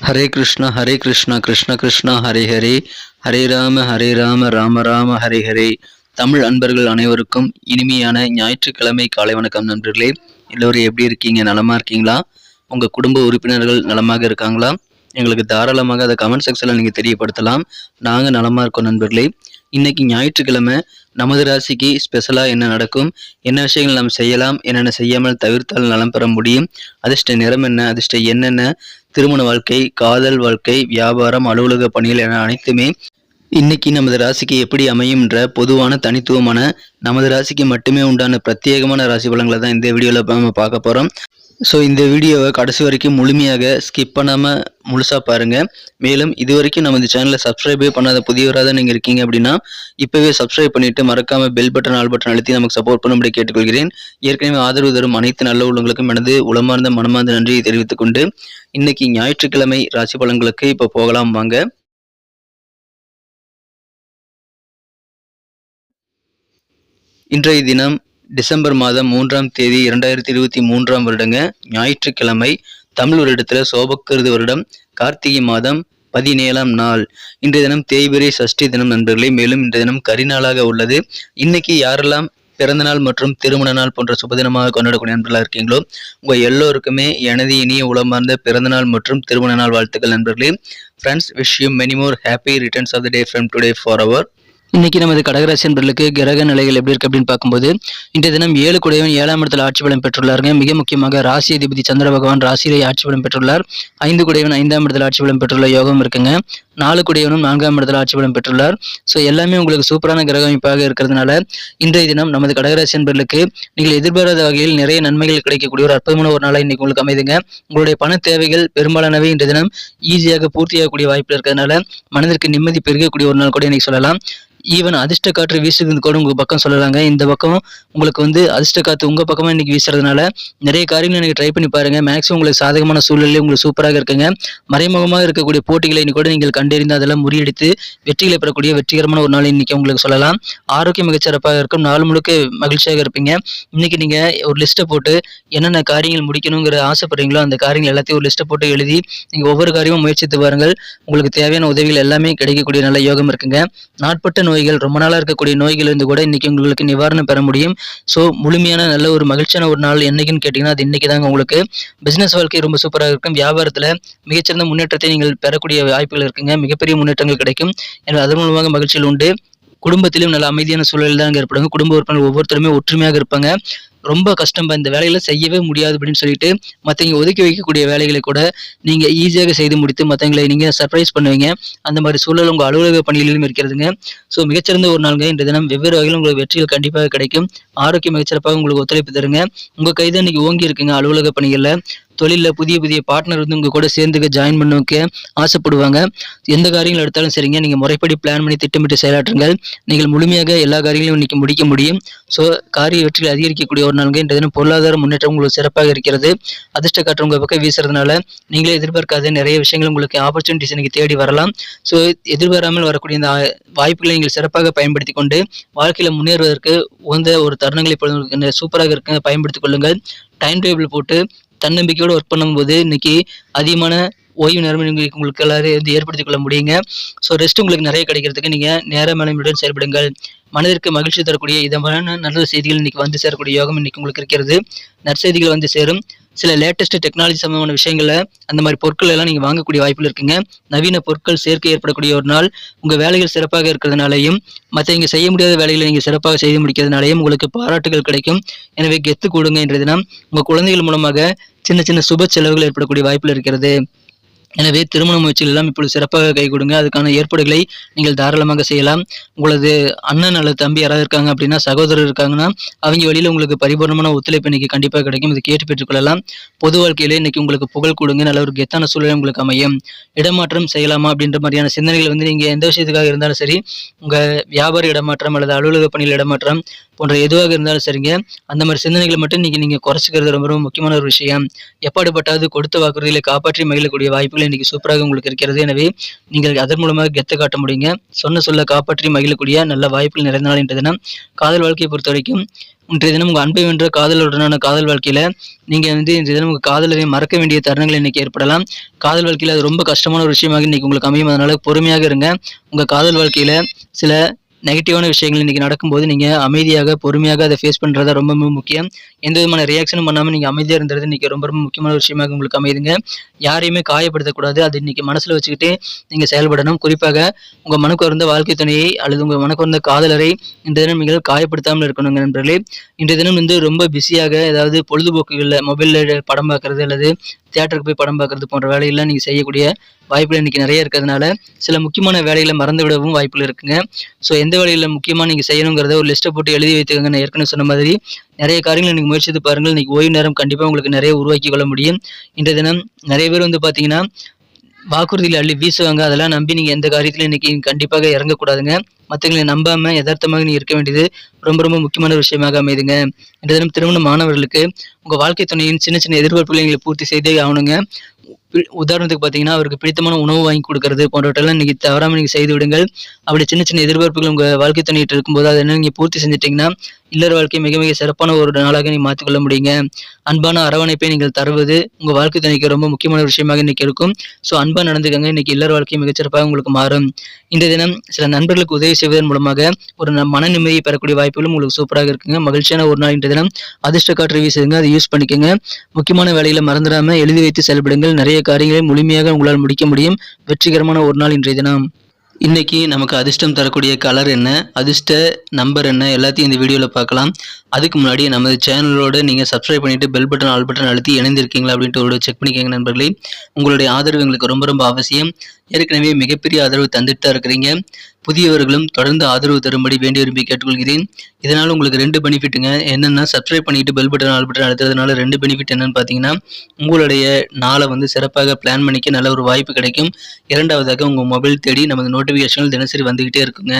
ஹரே கிருஷ்ணா கிருஷ்ண கிருஷ்ணா ஹரே ஹரே, ஹரே ராம ராம ராம ஹரே ஹரே. தமிழ் அன்பர்கள் அனைவருக்கும் இனிமையான ஞாயிற்றுக்கிழமை காலை வணக்கம் நண்பர்களே. எல்லோரும் எப்படி இருக்கீங்க? நலமா இருக்கீங்களா? உங்கள் குடும்ப உறுப்பினர்கள் நலமாக இருக்காங்களா? எங்களுக்கு தாராளமாக அதை கமெண்ட் செக்ஷனில் நீங்கள் தெரியப்படுத்தலாம். நாங்கள் நலமாக இருக்கோம் நண்பர்களே. இன்னைக்கு ஞாயிற்றுக்கிழமை நமது ராசிக்கு ஸ்பெஷலாக என்ன நடக்கும், என்ன விஷயங்கள் நாம் செய்யலாம், என்னென்ன செய்யாமல் தவிர்த்தால் நலம் பெற முடியும், அதிர்ஷ்ட நிறம் என்ன, அதிர்ஷ்ட என்னென்ன, திருமண வாழ்க்கை, காதல் வாழ்க்கை, வியாபாரம், அலுவலக பணிகள் என அனைத்துமே இன்னைக்கு நமது ராசிக்கு எப்படி அமையும்ன்ற பொதுவான தனித்துவமான நமது ராசிக்கு மட்டுமே உண்டான பிரத்யேகமான ராசி பலன்களை தான் இந்த வீடியோவில் நம்ம பார்க்க போகிறோம். ஸோ இந்த வீடியோவை கடைசி வரைக்கும் முழுமையாக ஸ்கிப் பண்ணாமல் முழுசாக பாருங்கள். மேலும் இது வரைக்கும் நம்ம இந்த சேனலில் சப்ஸ்கிரைபே பண்ணாத புதியவராக நீங்கள் இருக்கீங்க அப்படின்னா இப்போவே சப்ஸ்கிரைப் பண்ணிவிட்டு மறக்காமல் பெல் பட்டன் ஆல் பட்டன் அழுத்தி நமக்கு சப்போர்ட் பண்ணும்படி கேட்டுக்கொள்கிறேன். ஏற்கனவே ஆதரவு தரும் அனைத்து நல்ல உள்ளவங்களுக்கும் எனது உளமார்ந்த மனமார்ந்த நன்றியை தெரிவித்துக் கொண்டு இன்னைக்கு ஞாயிற்றுக்கிழமை ராசி பலன்களுக்கு இப்போ போகலாம் வாங்க. இன்றைய தினம் டிசம்பர் மாதம் 3ஆம் தேதி 2023ஆம் வருடங்க ஞாயிற்றுக்கிழமை. தமிழ் வருடத்தில் சோபக்கிருது வருடம் கார்த்திகை மாதம் 17ஆம் நாள். இன்றைய தினம் தேய்பிறை சஷ்டி தினம் நண்பர்களே. மேலும் இன்றைய தினம் கரிநாளாக உள்ளது. இன்னைக்கு யாரெல்லாம் பிறந்த நாள் மற்றும் திருமண நாள் போன்ற சுபதினமாக கொண்டாடக்கூடிய நண்பர்களாக இருக்கீங்களோ உங்கள் எல்லோருக்குமே எனது இனிய உளமார்ந்த பிறந்த நாள் மற்றும் திருமண நாள் வாழ்த்துக்கள் நண்பர்களே. Friends, wish you many more happy returns of the day from today for our. இன்னைக்கு நமது கடகராசி நண்பர்களுக்கு கிரக நிலைகள் எப்படி இருக்கு அப்படின்னு பார்க்கும்போது இன்றைய தினம் 7 குடையவன் 7ஆம் இடத்துல ஆட்சி பலம் பெற்றுள்ளாருங்க. மிக முக்கியமாக ராசி அதிபதி சந்திர பகவான் ராசியிலே ஆட்சி பலம் பெற்றுள்ளார். 5 குடையவன் 5ஆம் இடத்துல ஆட்சி பலம் பெற்றுள்ள யோகம் இருக்குங்க. 4 குடையவனும் 4ஆம் இடத்துல ஆட்சி பலம் பெற்றுள்ளார். ஸோ எல்லாமே உங்களுக்கு சூப்பரான கிரக அமைப்பாக இருக்கிறதுனால இன்றைய தினம் நமது கடகராசி நண்பர்களுக்கு நீங்கள் எதிர்பாராத வகையில் நிறைய நன்மைகள் கிடைக்கக்கூடிய ஒரு அற்புதமான ஒரு நாளாக இன்னைக்கு உங்களுக்கு அமைதுங்க. உங்களுடைய பண தேவைகள் பெரும்பாலானவை இன்றைய தினம் ஈஸியாக பூர்த்தியாகக்கூடிய வாய்ப்பு இருக்கிறதுனால மனதிற்கு நிம்மதி பெருகக்கூடிய ஒரு நாள் கூட இன்னைக்கு சொல்லலாம். ஈவன் அதிர்ஷ்ட காற்று வீசுகிறது கூட உங்க பக்கம் சொல்லலாங்க. இந்த பக்கம் உங்களுக்கு அதிர்ஷ்ட காற்று உங்க பக்கமா இன்னைக்கு வீசுறதுனால நிறைய காரியங்களை நீங்க ட்ரை பண்ணி பாருங்க. மேக்ஸிமம் உங்களுக்கு சாதகமான சூழ்நிலை உங்களுக்கு சூப்பராக இருக்குங்க. மறைமுகமாக இருக்கக்கூடிய போட்டிகளை கூட நீங்கள் கண்டறிந்து அதெல்லாம் முறியடித்து வெற்றிகளை பெறக்கூடிய வெற்றிகரமான ஒரு நாள் இன்னைக்கு உங்களுக்கு சொல்லலாம். ஆரோக்கியம் மிகச்சிறப்பாக இருக்கும். நாள் முழுக்க மகிழ்ச்சியாக இருப்பீங்க. இன்னைக்கு நீங்க ஒரு லிஸ்ட்டை போட்டு என்னென்ன காரியங்கள் முடிக்கணுங்கிற ஆசைப்படுறீங்களோ அந்த காரியங்கள் எல்லாத்தையும் ஒரு லிஸ்ட்டை போட்டு எழுதி நீங்க ஒவ்வொரு காரியமும் முயற்சித்து பாருங்கள். உங்களுக்கு தேவையான உதவிகள் எல்லாமே கிடைக்கக்கூடிய நல்ல யோகம் இருக்குங்க. நாட்பட்ட நோய்கள், ரொம்ப நாளா இருக்கக்கூடிய நோய்கள் இருந்து கூட இன்னைக்கு உங்களுக்கு நிவாரணம் பெற முடியும். ஸோ முழுமையான நல்ல ஒரு மகிழ்ச்சியான ஒரு நாள் என்னைக்குன்னு கேட்டீங்கன்னா அது இன்னைக்கு தாங்க. உங்களுக்கு பிசினஸ் வாழ்க்கை ரொம்ப சூப்பராக இருக்கும். வியாபாரத்தில் மிகச்சிறந்த முன்னேற்றத்தை நீங்கள் பெறக்கூடிய வாய்ப்புகள் இருக்குங்க. மிகப்பெரிய முன்னேற்றங்கள் கிடைக்கும். எனவே அதன் மூலமாக மகிழ்ச்சிகள் உண்டு. குடும்பத்திலும் நல்ல அமைதியான சூழல் தான் ஏற்படுங்க. குடும்ப உறுப்பினர்கள் ஒவ்வொருத்தருமே ஒற்றுமையாக இருப்பாங்க. ரொம்ப கஷ்டம் இந்த வேலைகளை செய்யவே முடியாது அப்படின்னு சொல்லிட்டு மற்றவங்க ஒதுக்கி வைக்கக்கூடிய வேலைகளை கூட நீங்க ஈஸியாக செய்து முடித்து மற்றவங்களை நீங்க சர்ப்ரைஸ் பண்ணுவீங்க. அந்த மாதிரி சூழல் உங்க அலுவலக பணிகளிலும் இருக்கிறதுங்க. ஸோ மிகச்சிறந்த ஒரு நாளுங்க இன்றைய தினம். வெவ்வேறு வகையில் உங்களுக்கு வெற்றிகள் கண்டிப்பாக கிடைக்கும். ஆரோக்கியம் மிகச்சிறப்பாக உங்களுக்கு ஒத்துழைப்பு தருங்க. உங்க கைதான் இன்னைக்கு ஓங்கி இருக்குங்க. அலுவலக பணிகளில் தொழிலில் புதிய புதிய பார்ட்னர் உங்க கூட சேர்ந்து ஜாயின் பண்ணுவதுக்கு ஆசைப்படுவாங்க. எந்த காரியங்கள் எடுத்தாலும் சரிங்க, நீங்க முறைப்படி பிளான் பண்ணி திட்டமிட்டு செயலாற்றுங்கள். நீங்கள் முழுமையாக எல்லா காரியங்களையும் இன்னைக்கு முடிக்க முடியும். ஸோ காரிய வெற்றிகள் அதிகரிக்கக்கூடிய ஒரு நாளுங்க இன்றைய தினம். பொருளாதார முன்னேற்றம் உங்களுக்கு சிறப்பாக இருக்கிறது. அதிர்ஷ்ட காற்று உங்க பக்கம் வீசுறதுனால நீங்களே எதிர்பார்க்காத நிறைய விஷயங்கள் உங்களுக்கு ஆப்பர்ச்சுனிட்டிஸ் இன்னைக்கு தேடி வரலாம். ஸோ எதிர்பாராமல் வரக்கூடிய இந்த வாய்ப்புகளை நீங்கள் சிறப்பாக பயன்படுத்தி கொண்டு வாழ்க்கையில முன்னேறுவதற்கு உகந்த ஒரு தருணங்களை சூப்பராக இருக்க பயன்படுத்திக் கொள்ளுங்கள். டைம் டேபிள் போட்டு தன்னம்பிக்கையோடு ஒர்க் பண்ணும்போது இன்னைக்கு அதிகமான ஓய்வு நேரம் உங்களுக்கு எல்லாரும் ஏற்படுத்திக் கொள்ள முடியுங்க. ஸோ ரெஸ்ட் உங்களுக்கு நிறைய கிடைக்கிறதுக்கு நீங்க நேர மேலாண்மையுடன் செயல்படுங்கள். மனதிற்கு மகிழ்ச்சி தரக்கூடிய இதமான நல்ல செய்திகள் இன்னைக்கு வந்து சேரக்கூடிய யோகம் இன்னைக்கு உங்களுக்கு இருக்கிறது. நற்செய்திகள் வந்து சேரும். சில லேட்டஸ்ட் டெக்னாலஜி சம்பந்தமான விஷயங்கள்ல அந்த மாதிரி பொருட்கள் எல்லாம் நீங்க வாங்கக்கூடிய வாய்ப்புகள் இருக்குங்க. நவீன பொருட்கள் சேர்க்கை ஏற்படக்கூடிய ஒரு நாள். உங்க வேலைகள் சிறப்பாக இருக்கிறதுனாலையும் மற்றவங்க செய்ய முடியாத வேலைகளை நீங்க சிறப்பாக செய்து முடிக்கிறதுனாலையும் உங்களுக்கு பாராட்டுகள் கிடைக்கும். எனவே கெத்து கூடுங்க. இன்றைய தினம் உங்க குழந்தைகள் மூலமாக சின்ன சின்ன சுப செலவுகள் ஏற்படக்கூடிய வாய்ப்புகள் இருக்கிறது. எனவே திருமண முயற்சிகள் எல்லாம் இப்பொழுது சிறப்பாக கை கொடுங்க. அதுக்கான ஏற்பாடுகளை நீங்கள் தாராளமாக செய்யலாம். உங்களது அண்ணன் அல்லது தம்பி யாராவது இருக்காங்க அப்படின்னா, சகோதரர் இருக்காங்கன்னா அவங்க வழியில் உங்களுக்கு பரிபூர்ணமான ஒத்துழைப்பு இன்னைக்கு கண்டிப்பாக கிடைக்கும். இதை கேட்டு பெற்றுக்கொள்ளலாம். பொது வாழ்க்கையிலே இன்னைக்கு உங்களுக்கு புகழ் கொடுங்க. நல்ல ஒரு கெத்தான சூழல் உங்களுக்கு அமையும். இடமாற்றம் செய்யலாமா அப்படின்ற மாதிரியான சிந்தனைகள் நீங்க எந்த விஷயத்துக்காக இருந்தாலும் சரி, உங்க வியாபார இடமாற்றம் அல்லது அலுவலக பணியில் இடமாற்றம் போன்ற எதுவாக இருந்தாலும் சரிங்க, அந்த மாதிரி சிந்தனைகளை மட்டும் நீங்க குறைச்சிக்கிறது ரொம்ப ரொம்ப முக்கியமான ஒரு விஷயம். எப்பாடுபட்டாவது கொடுத்த வாக்குறுதிகளை காப்பாற்றி மகிழக்கூடிய வாய்ப்புகள் வாய்ப்புகள் இன்னைக்கு சூப்பராக உங்களுக்கு இருக்கிறது. எனவே நீங்கள் அதன் மூலமாக கெத்து காட்ட முடியுங்க. சொன்ன சொல்ல காப்பாற்றி மகிழக்கூடிய நல்ல வாய்ப்புகள் நிறைந்த நாள் இன்றைய தினம். காதல் வாழ்க்கையை பொறுத்த வரைக்கும் இன்றைய தினம் உங்கள் அன்பை வென்ற காதலுடனான காதல் வாழ்க்கையில நீங்க இன்றைய தினம் உங்க காதலரை மறக்க வேண்டிய தருணங்கள் இன்னைக்கு ஏற்படலாம். காதல் வாழ்க்கையில அது ரொம்ப கஷ்டமான ஒரு விஷயமாக இன்னைக்கு உங்களுக்கு அமையும். அதனால பொறுமையாக இருங்க. உங்க காதல் வாழ்க்கையில சில நெகட்டிவான விஷயங்கள் இன்னைக்கு நடக்கும்போது நீங்க அமைதியாக பொறுமையாக அதை ஃபேஸ் பண்றதா ரொம்ப முக்கியம். எந்த விதமான ரியாக்ஷனும் பண்ணாம நீங்க அமைதியா இருந்தது இன்னைக்கு ரொம்ப முக்கியமான விஷயமாக உங்களுக்கு அமையுதுங்க. யாரையுமே காயப்படுத்தக்கூடாது. அது இன்னைக்கு மனசுல வச்சுக்கிட்டு நீங்க செயல்படணும். குறிப்பாக உங்க மனக்கு வந்த வாழ்க்கை துணையை அல்லது உங்க மனக்கு வந்த காதலரை இந்த தினம் நீங்கள் காயப்படுத்தாமல் இருக்கணுங்க நண்பர்களே. இன்றைய தினம் ரொம்ப பிஸியாக ஏதாவது பொழுதுபோக்குகள்ல மொபைல்ல படம் பார்க்கறது அல்லது தியேட்டருக்கு போய் படம் பார்க்கறது போன்ற வேலையெல்லாம் நீங்க செய்யக்கூடிய வாய்ப்புகள் இன்னைக்கு நிறைய இருக்கிறதுனால சில முக்கியமான வேலைகளை மறந்து விடவும் வாய்ப்புகள் இருக்குங்க. ஸோ எந்த வேலையில முக்கியமா நீங்க செய்யணுங்கிறத ஒரு லிஸ்ட்டை போட்டு எழுதி வைத்துக்கோங்க. நான் ஏற்கனவே சொன்ன மாதிரி நிறைய காரியங்களை நீங்க முயற்சித்து பாருங்கள். இன்னைக்கு ஓய்வு நேரம் கண்டிப்பா உங்களுக்கு நிறைய உருவாக்கி கொள்ள முடியும். இன்றைய தினம் நிறைய பேர் பாத்தீங்கன்னா வாக்குறுதியில் அள்ளி வீசுவாங்க. அதெல்லாம் நம்பி நீங்க எந்த காரியத்திலும் இன்னைக்கு கண்டிப்பாக இறங்கக்கூடாதுங்க. மற்றவங்களை நம்பாம யதார்த்தமாக நீ இருக்க வேண்டியது ரொம்ப முக்கியமான ஒரு விஷயமாக அமைதுங்க. இன்றைய தினம் திருமண மாணவர்களுக்கு உங்க வாழ்க்கை துணையின் சின்ன சின்ன எதிர்பார்ப்புகளை நீங்க பூர்த்தி செய்தே ஆகணுங்க. உதாரணத்துக்கு பார்த்தீங்கன்னா அவருக்கு பிடித்தமான உணவு வாங்கி கொடுக்கறது போன்றவற்றெல்லாம் இன்னைக்கு தவறாமல் நீங்கள் செய்து விடுங்கள். அப்படி சின்ன சின்ன எதிர்பார்ப்புகள் உங்கள் வாழ்க்கை துணையிட்டு இருக்கும்போது அதை என்ன நீங்கள் பூர்த்தி செஞ்சிட்டிங்கன்னா இல்லற வாழ்க்கை மிக சிறப்பான ஒரு நாளாக நீங்கள் மாற்றிக்கொள்ள முடியுங்க. அன்பான அரவணைப்பை நீங்கள் தருவது உங்கள் வாழ்க்கை துணைக்கு ரொம்ப முக்கியமான விஷயமாக இன்னைக்கு இருக்கும். ஸோ அன்பாக நடந்துக்கங்க. இன்னைக்கு இல்லற வாழ்க்கை மிகச்சிறப்பாக உங்களுக்கு மாறும். இந்த தினம் சில நண்பர்களுக்கு உதவி செய்வதன் மூலமாக ஒரு மன நிம்மதியை பெறக்கூடிய வாய்ப்புகளும் உங்களுக்கு சூப்பராக இருக்குங்க. மகிழ்ச்சியான ஒரு நாள் இன்றைய தினம். அதிர்ஷ்ட காற்று வீசுங்க, அதை யூஸ் பண்ணிக்கோங்க. முக்கியமான வேலைகளை மறந்துடாம எழுதி வைத்து செயல்படுங்கள். நிறைய காரியங்களை முழுமையாக உங்களால் முடிக்க முடியும். வெற்றிகரமான ஒரு நாள் இன்றைய தினம். இன்னைக்கு நமக்கு அதிர்ஷ்டம் தரக்கூடிய கலர் என்ன, அதிர்ஷ்ட நம்பர் என்ன, எல்லாத்தையும் இந்த வீடியோவில் பார்க்கலாம். அதுக்கு முன்னாடி நமது சேனலோட நீங்கள் சப்ஸ்கிரைப் பண்ணிட்டு பெல் பட்டன் ஆல் பட்டன் அழுத்தி இணைந்திருக்கீங்களா அப்படின்ட்டு ஒரு செக் பண்ணிக்கோங்க நண்பர்களே. உங்களுடைய ஆதரவு எங்களுக்கு ரொம்ப அவசியம். ஏற்கனவே மிகப்பெரிய ஆதரவு தந்துட்டு தான் இருக்கிறீங்க. புதியவர்களும் தொடர்ந்து ஆதரவு தரும்படி வேண்டி விரும்பி கேட்டுக்கொள்கிறேன். இதனால் உங்களுக்கு 2 பெனிஃபிட்டுங்க. என்னென்னா சப்ஸ்கிரைப் பண்ணிட்டு பெல் பட்டன் ஆல் பட்டன் அழுத்துறதுனால 2 பெனிஃபிட் என்னன்னு பார்த்தீங்கன்னா உங்களுடைய நாளை சிறப்பாக பிளான் பண்ணிக்க நல்ல ஒரு வாய்ப்பு கிடைக்கும். இரண்டாவதாக உங்கள் மொபைல் தேடி நமது நோட்டிஃபிகேஷன்கள் தினசரி வந்துகிட்டே இருக்குங்க.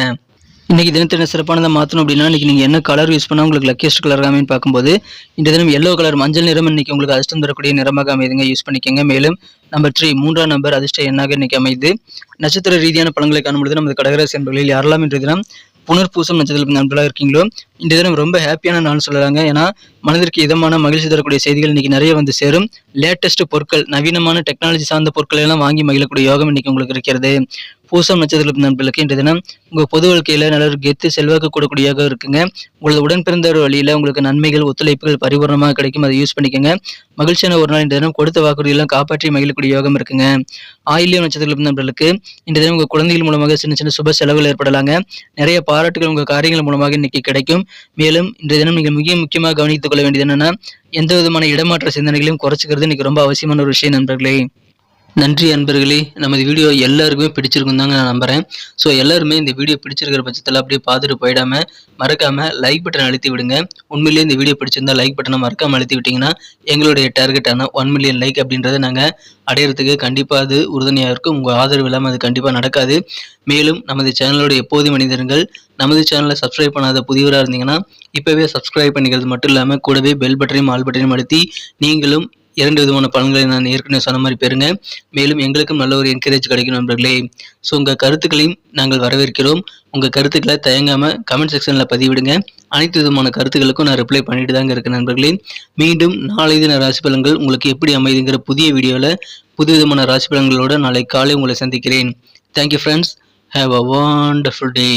இன்னைக்கு தினத்தின சிறப்பானதை மாற்றணும் அப்படின்னா இன்னைக்கு நீங்கள் என்ன கலர் யூஸ் பண்ணால் உங்களுக்கு லக்கியஸ்ட் கலர் அமைன்னு பார்க்கும்போது இந்த தினம் எல்லோ கலர் மஞ்சள் நிறம் இன்னைக்கு உங்களுக்கு அதிர்ஷ்டம் தரக்கூடிய நிறமாக அமைதுங்க. யூஸ் பண்ணிக்கோங்க. மேலும் நம்பர் 3 மூன்றாம் நம்பர் அதிர்ஷ்ட எண்ணாக இன்னைக்கு அமைது. நட்சத்திர ரீதியான பலன்களை காணும்பொழுது நமது கடகராசி என்பவர்களில் யாரெல்லாம் இன்றைய தினம் புனர்பூசம் நட்சத்திரத்தில் நண்பர்களாக இருக்கீங்களோ இந்த தினம் ரொம்ப ஹாப்பியான நாள் சொல்லலாங்க. ஏன்னா மனதிற்கு இதமான மகிழ்ச்சி தரக்கூடிய செய்திகள் இன்னைக்கு நிறைய சேரும். லேட்டஸ்ட் பொருட்கள், நவீனமான டெக்னாலஜி சார்ந்த பொருட்களை எல்லாம் வாங்கி மகிழக்கூடிய யோகம் இன்னைக்கு உங்களுக்கு இருக்கிறது. பூசம் நட்சத்திரத்தில் நண்பர்களுக்கு இன்றைய தினம் உங்க பொது வாழ்க்கையில நல்ல ஒரு கெத்து செல்வாக்கு கூடக்கூடிய யோகம் இருக்குங்க. உங்களது உடன் பிறந்த ஒரு வழியில உங்களுக்கு நன்மைகள் ஒத்துழைப்புகள் பரிபூர்ணமாக கிடைக்கும். அதை யூஸ் பண்ணிக்கோங்க. மகிழ்ச்சியான ஒரு நாள் இன்றைய தினம். கொடுத்த வாக்குறுதியெல்லாம் காப்பாற்றி மகிழக்கூடிய யோகம் இருக்குங்க. ஆயில்யம் நட்சத்திரத்தில் நண்பர்களுக்கு இன்றைய தினம் உங்க குழந்தைகள் மூலமாக சின்ன சுப செலவுகள் ஏற்படலாங்க. நிறைய பாராட்டுகள் உங்க காரியங்கள் மூலமாக இன்னைக்கு கிடைக்கும். மேலும் இன்றைய தினம் நீங்கள் முக்கியமாக கவனித்துக் கொள்ள வேண்டியது என்னன்னா எந்த விதமான இடமாற்ற சிந்தனைகளையும் குறைச்சிக்கிறது இன்னைக்கு ரொம்ப அவசியமான ஒரு விஷயம் நண்பர்களே. நன்றி அன்பர்களே. நமது வீடியோ எல்லாருக்குமே பிடிச்சிருக்கும் தாங்க நான் நம்புறேன். ஸோ எல்லாருமே இந்த வீடியோ பிடிச்சிருக்கிற பட்சத்தில் அப்படியே பார்த்துட்டு போயிடாம மறக்காம லைக் பட்டன் அழுத்தி விடுங்க. உண்மையிலேயே இந்த வீடியோ பிடிச்சிருந்தா லைக் பட்டனை மறக்காம அழுத்தி விட்டீங்கன்னா எங்களுடைய டார்கெட்டான 1 மில்லியன் லைக் அப்படின்றத நாங்கள் அடையிறதுக்கு கண்டிப்பாக அது உறுதுணையாக இருக்கும். உங்கள் ஆதரவு இல்லாமல் அது கண்டிப்பாக நடக்காது. மேலும் நமது சேனலோட எப்போதும் மனிதர்கள் நமது சேனலை சப்ஸ்கிரைப் பண்ணாத புதியவராக இருந்தீங்கன்னா இப்போவே சப்ஸ்கிரைப் பண்ணிக்கிறது மட்டும் இல்லாமல் கூடவே பெல் பட்டனையும் ஆல் பட்டனையும் அழுத்தி நீங்களும் 2 விதமான பலன்களை நான் ஏற்கனவே சொன்ன மாதிரி பெறுங்க. மேலும் எங்களுக்கும் நல்ல ஒரு என்கரேஜ் கிடைக்கும் நண்பர்களே. ஸோ உங்கள் கருத்துக்களையும் நாங்கள் வரவேற்கிறோம். உங்கள் கருத்துக்களை தயங்காமல் கமெண்ட் செக்ஷனில் பதிவிடுங்க. அனைத்து விதமான கருத்துக்களுக்கும் நான் ரிப்ளை பண்ணிட்டு தாங்க இருக்கேன் நண்பர்களே. மீண்டும் நாளை தின ராசி பலன்கள் உங்களுக்கு எப்படி அமைதுங்கிற புதிய வீடியோவில் புது விதமான ராசி பலன்களோட நாளை காலை உங்களை சந்திக்கிறேன். Thank you friends. Have a wonderful day.